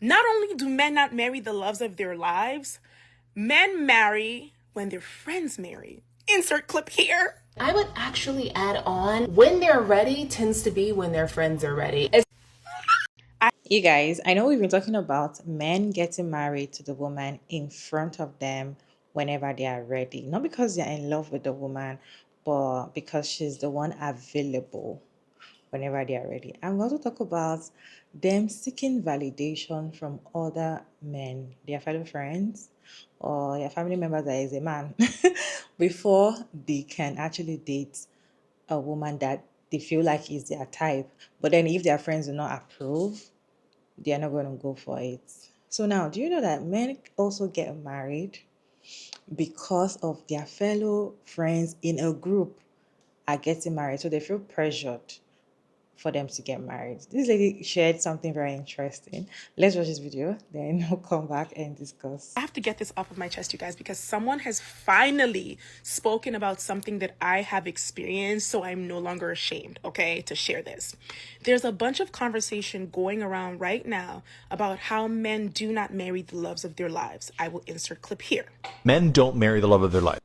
Not only do men not marry the loves of their lives, men marry when their friends marry. Insert clip here. I would actually add on, when they're ready tends to be when their friends are ready. You guys, I know we've been talking about men getting married to the woman in front of them whenever they are ready. Not because they're in love with the woman, but because she's the one available whenever they are ready. I'm going to talk about them seeking validation from other men, their fellow friends, or their family members that is a man, before they can actually date a woman that they feel like is their type. But then if their friends do not approve, they are not going to go for it. So now, do you know that men also get married because of their fellow friends in a group are getting married? So they feel pressured for them to get married. This lady shared something very interesting. Let's watch this video, then we'll come back and discuss. I have to get this off of my chest, you guys, because someone has finally spoken about something that I have experienced, so I'm no longer ashamed, okay, to share this. There's a bunch of conversation going around right now about how men do not marry the loves of their lives. I will insert clip here. Men don't marry the love of their life.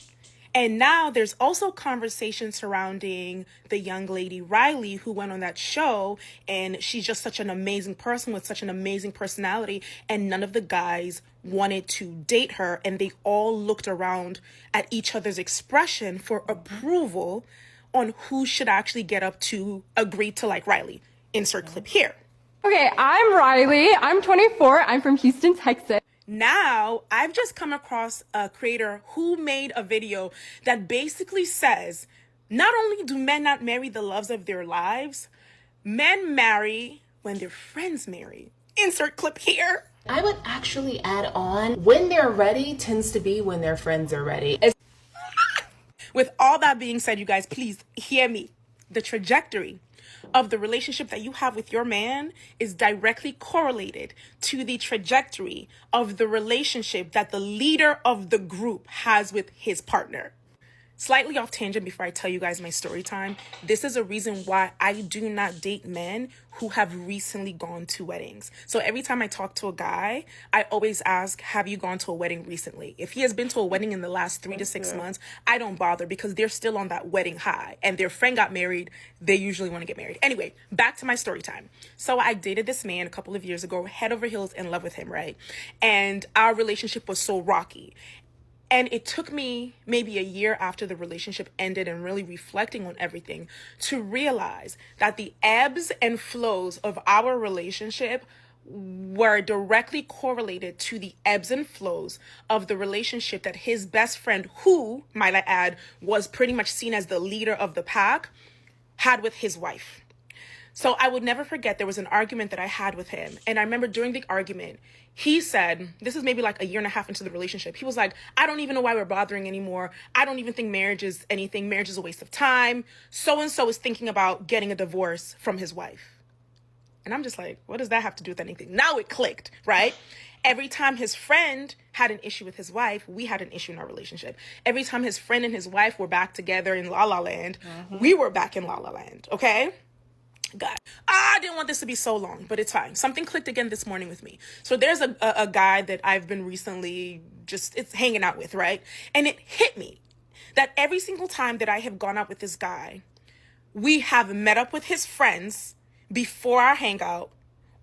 And now there's also conversation surrounding the young lady Riley who went on that show, and she's just such an amazing person with such an amazing personality, and none of the guys wanted to date her, and they all looked around at each other's expression for approval on who should actually get up to agree to like Riley. Insert clip here. Okay, I'm Riley. I'm 24. I'm from Houston, Texas. Now, I've just come across a creator who made a video that basically says, not only do men not marry the loves of their lives, men marry when their friends marry. Insert clip here. I would actually add on, when they're ready tends to be when their friends are ready. With all that being said, you guys, please hear me. The trajectory of the relationship that you have with your man is directly correlated to the trajectory of the relationship that the leader of the group has with his partner. Slightly off tangent before I tell you guys my story time, this is a reason why I do not date men who have recently gone to weddings. So every time I talk to a guy, I always ask, have you gone to a wedding recently? If he has been to a wedding in the last 3 to 6 months, I don't bother because they're still on that wedding high and their friend got married. They usually want to get married. Anyway, back to my story time. So I dated this man a couple of years ago, head over heels in love with him, right? And our relationship was so rocky. And it took me maybe a year after the relationship ended and really reflecting on everything to realize that the ebbs and flows of our relationship were directly correlated to the ebbs and flows of the relationship that his best friend, who, might I add, was pretty much seen as the leader of the pack, had with his wife. So I would never forget, there was an argument that I had with him. And I remember during the argument, he said, this is maybe like a year and a half into the relationship. He was like, I don't even know why we're bothering anymore. I don't even think marriage is anything. Marriage is a waste of time. So-and-so is thinking about getting a divorce from his wife. And I'm just like, what does that have to do with anything? Now it clicked, right? Every time his friend had an issue with his wife, we had an issue in our relationship. Every time his friend and his wife were back together in La La Land, we were back in La La Land, okay? God, I didn't want this to be so long, but it's fine. Something clicked again this morning with me. So there's a guy that I've been recently it's hanging out with, right? And it hit me that every single time that I have gone out with this guy, we have met up with his friends before our hangout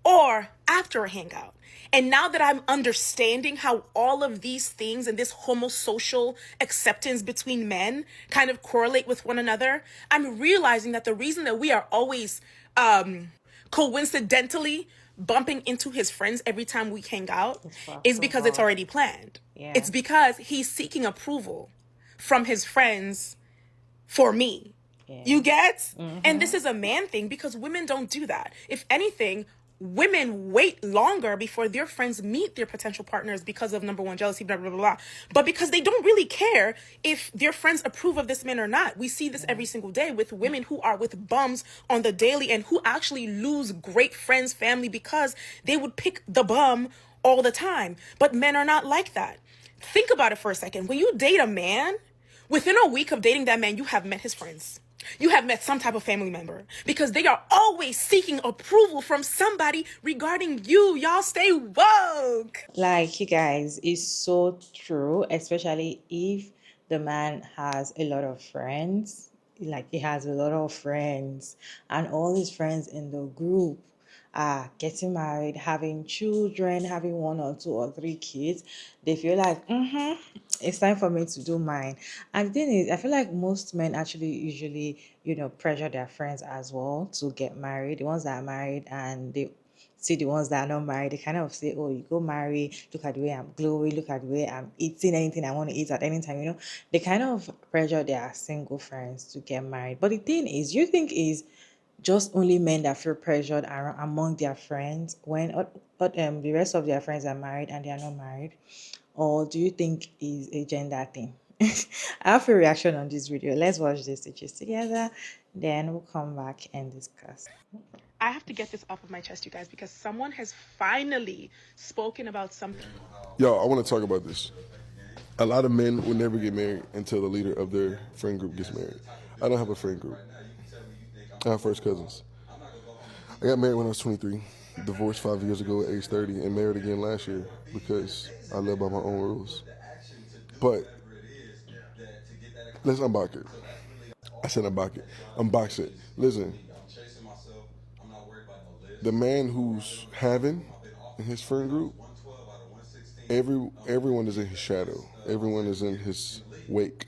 or after a hangout. And now that I'm understanding how all of these things and this homosocial acceptance between men kind of correlate with one another, I'm realizing that the reason that we are always coincidentally bumping into his friends every time we hang out is because it's already planned. Yeah. It's because he's seeking approval from his friends for me. Yeah. You get? And this is a man thing because women don't do that. If anything, women wait longer before their friends meet their potential partners because of, number one, jealousy, blah, blah, blah, blah. But because they don't really care if their friends approve of this man or not. We see this every single day with women who are with bums on the daily and who actually lose great friends, family, because they would pick the bum all the time. But men are not like that. Think about it for a second. When you date a man, within a week of dating that man, you have met his friends. You have met some type of family member, because they are always seeking approval from somebody regarding you. Y'all stay woke. Like, you guys, it's so true, especially if the man has a lot of friends. Like, he has a lot of friends, and all his friends in the group are getting married, having children, having 1 or 2 or 3 kids. They feel like, it's time for me to do mine. And the thing is, I feel like most men actually usually, pressure their friends as well to get married. The ones that are married and they see the ones that are not married, they kind of say, oh, you go marry, look at the way I'm glowing, look at the way I'm eating anything I want to eat at any time. They kind of pressure their single friends to get married. But the thing is, you think is just only men that feel pressured among their friends when the rest of their friends are married and they are not married? Or do you think is a gender thing? I have a reaction on this video. Let's watch this stitches together, then we'll come back and discuss. I have to get this off of my chest, you guys, because someone has finally spoken about something. Yo, I want to talk about this. A lot of men will never get married until the leader of their friend group gets married. I don't have a friend group. I have first cousins. I got married when I was 23, divorced 5 years ago at age 30, and married again last year because I live by my own rules. But let's unbox it. I said unbox it. Unbox it. Listen, the man who's having in his friend group, everyone is in his shadow. Everyone is in his wake.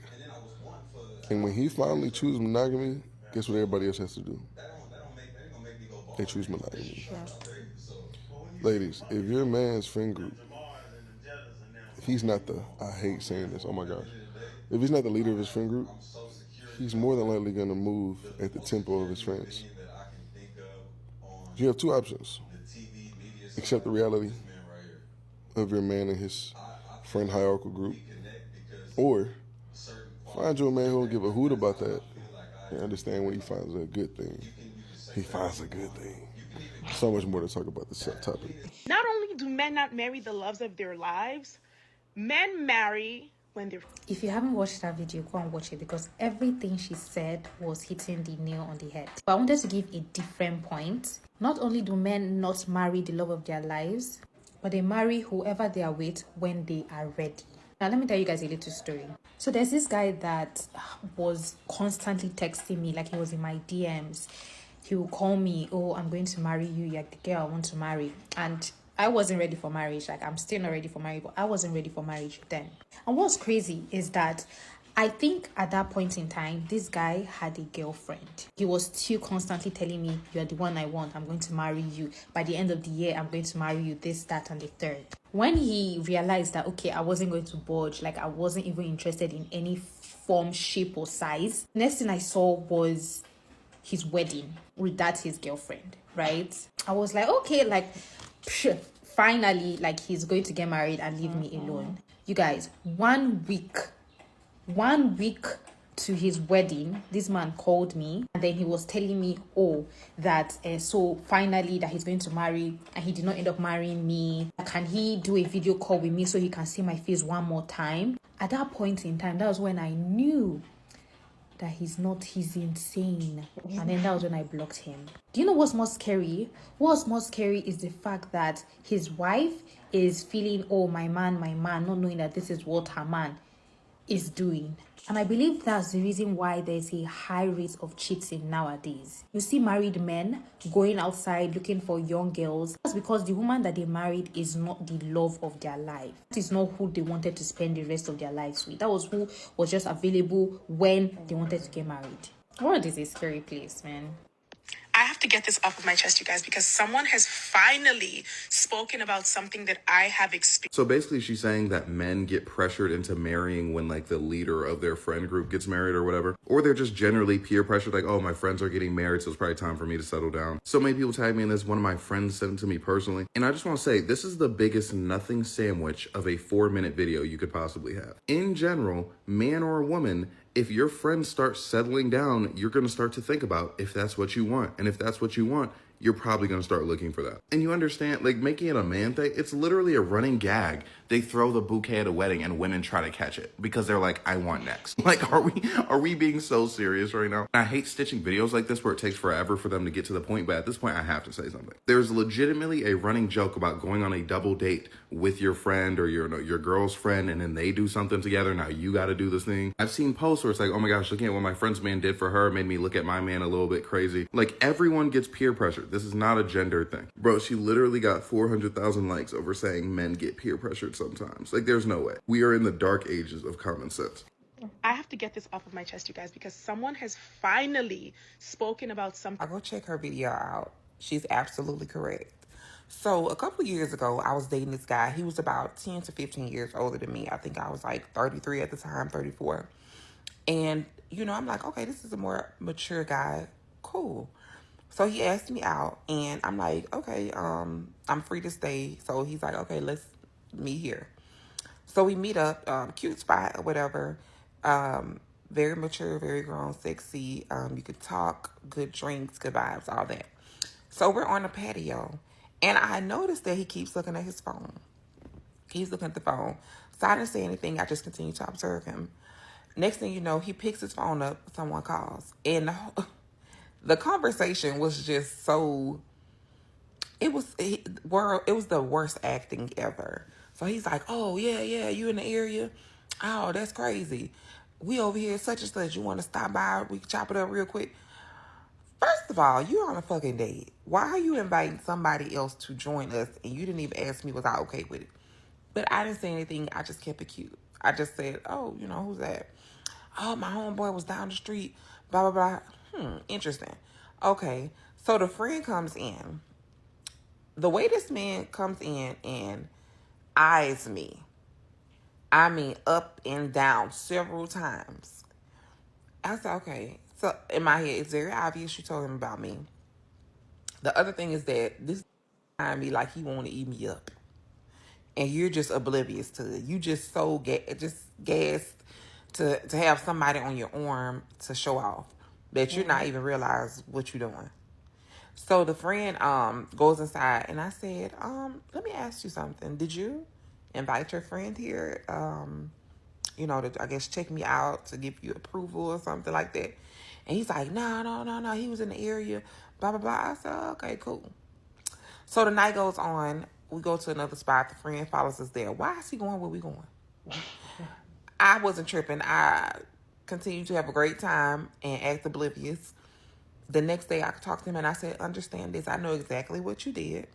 And when he finally chooses monogamy, guess what everybody else has to do? They choose monogamy. Ladies, if your man's friend group, if he's not I hate saying this, oh my gosh. If he's not the leader of his friend group, he's more than likely going to move at the tempo of his friends. You have two options. Accept the reality of your man and his friend hierarchical group, or find you a man who will give a hoot about that and understand when he finds a good thing. He finds a good thing. So much more to talk about this topic. Not only do men not marry the loves of their lives, men marry when they're... If you haven't watched that video, go and watch it, because everything she said was hitting the nail on the head. But I wanted to give a different point. Not only do men not marry the love of their lives, but they marry whoever they are with when they are ready. Now, let me tell you guys a little story. So there's this guy that was constantly texting me, like he was in my DMs. He would call me, oh, I'm going to marry you. You're the girl I want to marry. And I wasn't ready for marriage. Like, I'm still not ready for marriage, but I wasn't ready for marriage then. And what's crazy is that I think at that point in time, this guy had a girlfriend. He was still constantly telling me, you're the one I want. I'm going to marry you. By the end of the year, I'm going to marry you, this, that, and the third. When he realized that, okay, I wasn't going to budge, like I wasn't even interested in any form, shape, or size, next thing I saw was his wedding with his girlfriend, right? I was like, okay, like, finally, like, he's going to get married and leave me alone. You guys, 1 week to his wedding, this man called me, and then he was telling me, oh, that so finally that he's going to marry, and he did not end up marrying me. Can he do a video call with me so he can see my face one more time? At that point in time, that was when I knew that he's insane. And then that was when I blocked him. Do you know what's more scary? What's more scary is the fact that his wife is feeling, oh, my man, not knowing that this is what her man is doing. And I believe that's the reason why there's a high rate of cheating nowadays. You see married men going outside looking for young girls. That's because the woman that they married is not the love of their life. That is not who they wanted to spend the rest of their lives with. That was who was just available when they wanted to get married. World is a scary place, man. I have to get this off of my chest, you guys, because someone has finally spoken about something that I have experienced. So basically she's saying that men get pressured into marrying when like the leader of their friend group gets married or whatever. Or they're just generally peer pressured, like, oh, my friends are getting married, so it's probably time for me to settle down. So many people tag me in this. One of my friends sent it to me personally. And I just want to say, this is the biggest nothing sandwich of a 4-minute video you could possibly have. In general, man or woman, if your friends start settling down, you're going to start to think about if that's what you want. And if that's what you want, you're probably going to start looking for that. And you understand, like, making it a man thing, it's literally a running gag they throw the bouquet at a wedding and women try to catch it because they're like, I want next. Like, are we being so serious right now? I hate stitching videos like this where it takes forever for them to get to the point, but at this point I have to say something. There's legitimately a running joke about going on a double date with your friend or your girl's friend, and then they do something together. Now you got to do this thing. I've seen posts where it's like, oh my gosh, look at what my friend's man did for her, made me look at my man a little bit crazy. Like, everyone gets peer pressure. This is not a gender thing. Bro, she literally got 400,000 likes over saying men get peer pressured sometimes. Like, there's no way. We are in the dark ages of common sense. I have to get this off of my chest, you guys, because someone has finally spoken about something. I'll go check her video out. She's absolutely correct. So a couple of years ago, I was dating this guy. He was about 10 to 15 years older than me. I think I was like 33 at the time, 34. And, you know, I'm like, okay, this is a more mature guy. Cool. So he asked me out, and I'm like, okay, I'm free to stay. So he's like, okay, let's meet here. So we meet up, cute spot or whatever. Very mature, very grown, sexy. You could talk, good drinks, good vibes, all that. So we're on the patio, and I noticed that he keeps looking at his phone. He's looking at the phone. So I didn't say anything. I just continued to observe him. Next thing you know, he picks his phone up. Someone calls. And the conversation was just so... It was the worst acting ever. So he's like, oh, yeah, you in the area? Oh, that's crazy. We over here, such and such. You want to stop by? We can chop it up real quick. First of all, you're on a fucking date. Why are you inviting somebody else to join us and you didn't even ask me was I okay with it? But I didn't say anything. I just kept it cute. I just said, oh, you know, who's that? Oh, my homeboy was down the street, blah, blah, blah. Interesting. Okay, so the friend comes in. The way this man comes in and eyes me, I mean up and down several times. I said, okay. So in my head, it's very obvious you told him about me. The other thing is that this behind me like he want to eat me up. And you're just oblivious to it. You just so gassed to have somebody on your arm to show off that you're not even realize what you're doing. So the friend goes inside, and I said, let me ask you something. Did you invite your friend here, you know, to, I guess, check me out, to give you approval or something like that? And he's like, no. He was in the area, blah, blah, blah. I said, okay, cool. So the night goes on. We go to another spot. The friend follows us there. Why is he going where we going? I wasn't tripping. I continued to have a great time and act oblivious. The next day I talked to him and I said, understand this. I know exactly what you did.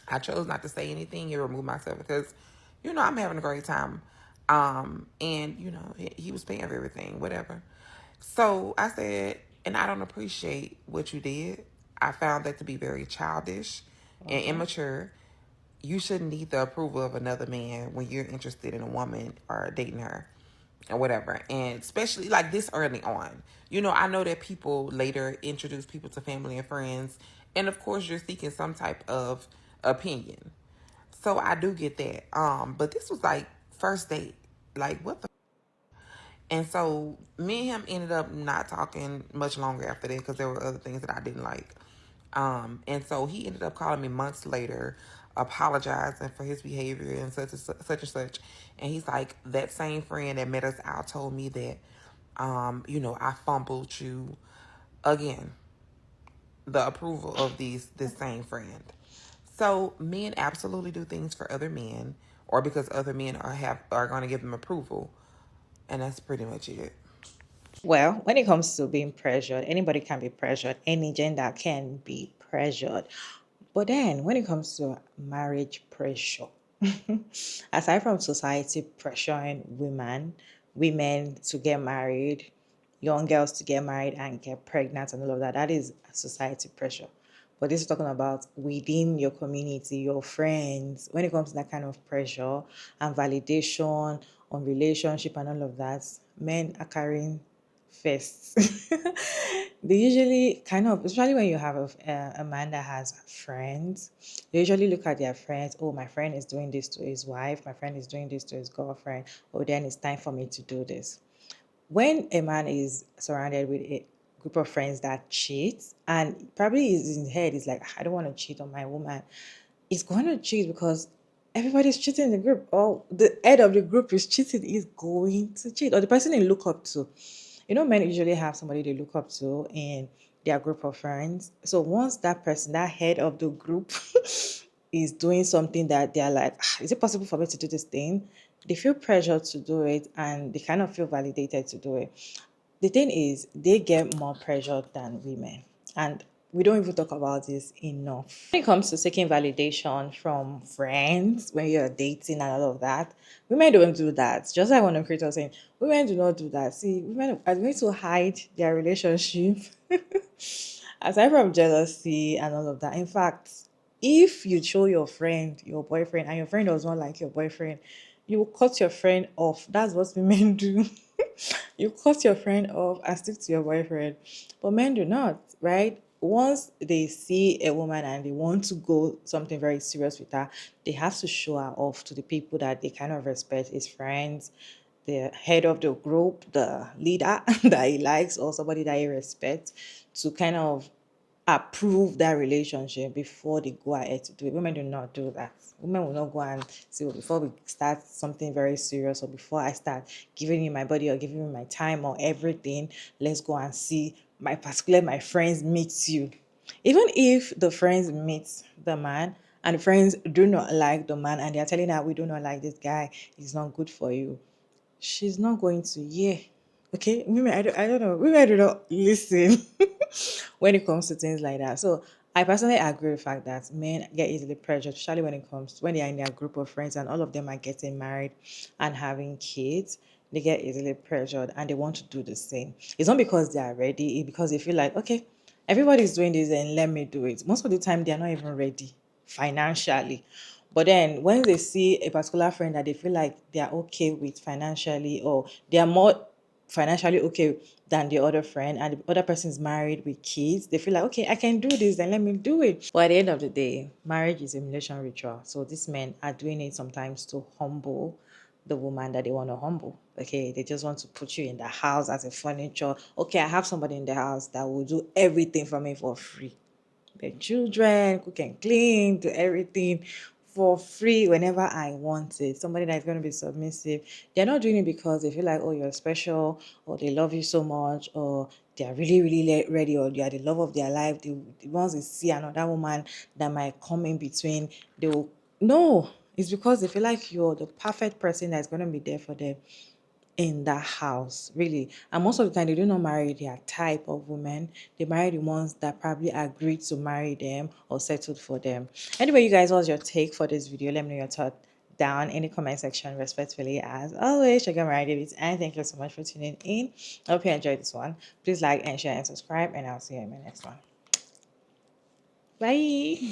I chose not to say anything and remove myself because, you know, I'm having a great time. And, you know, he was paying for everything, whatever. So I said, and I don't appreciate what you did. I found that to be very childish and immature. You shouldn't need the approval of another man when you're interested in a woman or dating her or whatever. And especially like this early on. You know, I know that people later introduce people to family and friends. And of course, you're seeking some type of opinion. So I do get that. But this was like first date. Like, what the? And so me and him ended up not talking much longer after that because there were other things that I didn't like. And so he ended up calling me months later, apologizing for his behavior and such and such. And he's like, that same friend that met us out told me that, you know, I fumbled you again. The approval of this same friend. So men absolutely do things for other men, or because other men are going to give them approval, and that's pretty much it. Well, when it comes to being pressured, anybody can be pressured. Any gender can be pressured. But then when it comes to marriage pressure, aside from society pressuring women to get married, young girls to get married and get pregnant and all of that, that is society pressure. But this is talking about within your community, your friends. When it comes to that kind of pressure and validation on relationship and all of that, men are carrying fists. They usually kind of, especially when you have a man that has friends, they usually look at their friends. Oh, my friend is doing this to his wife. My friend is doing this to his girlfriend. Oh, then it's time for me to do this. When a man is surrounded with a group of friends that cheat, and probably in his head is like, I don't want to cheat on my woman. It's going to cheat because everybody's cheating in the group, or the head of the group is cheating, is going to cheat, or the person they look up to. Men usually have somebody they look up to in their group of friends. So once that person, that head of the group, is doing something that they're like, is it possible for me to do this thing? They feel pressure to do it, and they kind of feel validated to do it. The thing is, they get more pressure than women. And we don't even talk about this enough. When it comes to seeking validation from friends when you're dating and all of that, women don't do that. Just like one of creators saying, women do not do that. See, women are going to hide their relationship aside from jealousy and all of that. In fact, if you show your friend your boyfriend and your friend does not like your boyfriend, you will cut your friend off. That's what women do. You cut your friend off and stick to your boyfriend. But men do not, right? Once they see a woman and they want to go something very serious with her, they have to show her off to the people that they kind of respect, his friends, the head of the group, the leader that he likes, or somebody that he respects, to kind of approve that relationship before they go ahead to do it. Women do not do that. Women will not go and say, well, before we start something very serious, or before I start giving you my body or giving you my time or everything, let's go and see my friends meet you. Even if the friends meet the man and the friends do not like the man and they're telling her, we do not like this guy, he's not good for you, she's not going to, yeah. Okay, women, I don't know. Women do not listen when it comes to things like that. So I personally agree with the fact that men get easily pressured, especially when they're in their group of friends and all of them are getting married and having kids. They get easily pressured and they want to do the same. It's not because they are ready, it's because they feel like, okay, everybody's doing this and let me do it. Most of the time, they're not even ready financially. But then when they see a particular friend that they feel like they are okay with financially, or they are more financially okay than the other friend, and the other person is married with kids, they feel like, okay, I can do this, then let me do it. But at the end of the day, marriage is a relation ritual. So these men are doing it sometimes to humble the woman that they want to humble. Okay, they just want to put you in the house as a furniture. Okay, I have somebody in the house that will do everything for me for free. The children, cook and clean, do everything for free whenever I want it. Somebody that's going to be submissive. They're not doing it because they feel like, oh, you're special, or they love you so much, or they are really, really ready, or they are the love of their life. Once they see another woman that might come in between, they will. No, it's because they feel like you're the perfect person that's going to be there for them in that house, really. And most of the time, they do not marry their type of women. They marry the ones that probably agreed to marry them or settled for them. Anyway, you guys, what's your take for this video? Let me know your thought down in the comment section, respectfully, as always. Sugar Mariah Davids, and thank you so much for tuning in. I hope you enjoyed this one. Please like and share and subscribe, and I'll see you in my next one. Bye.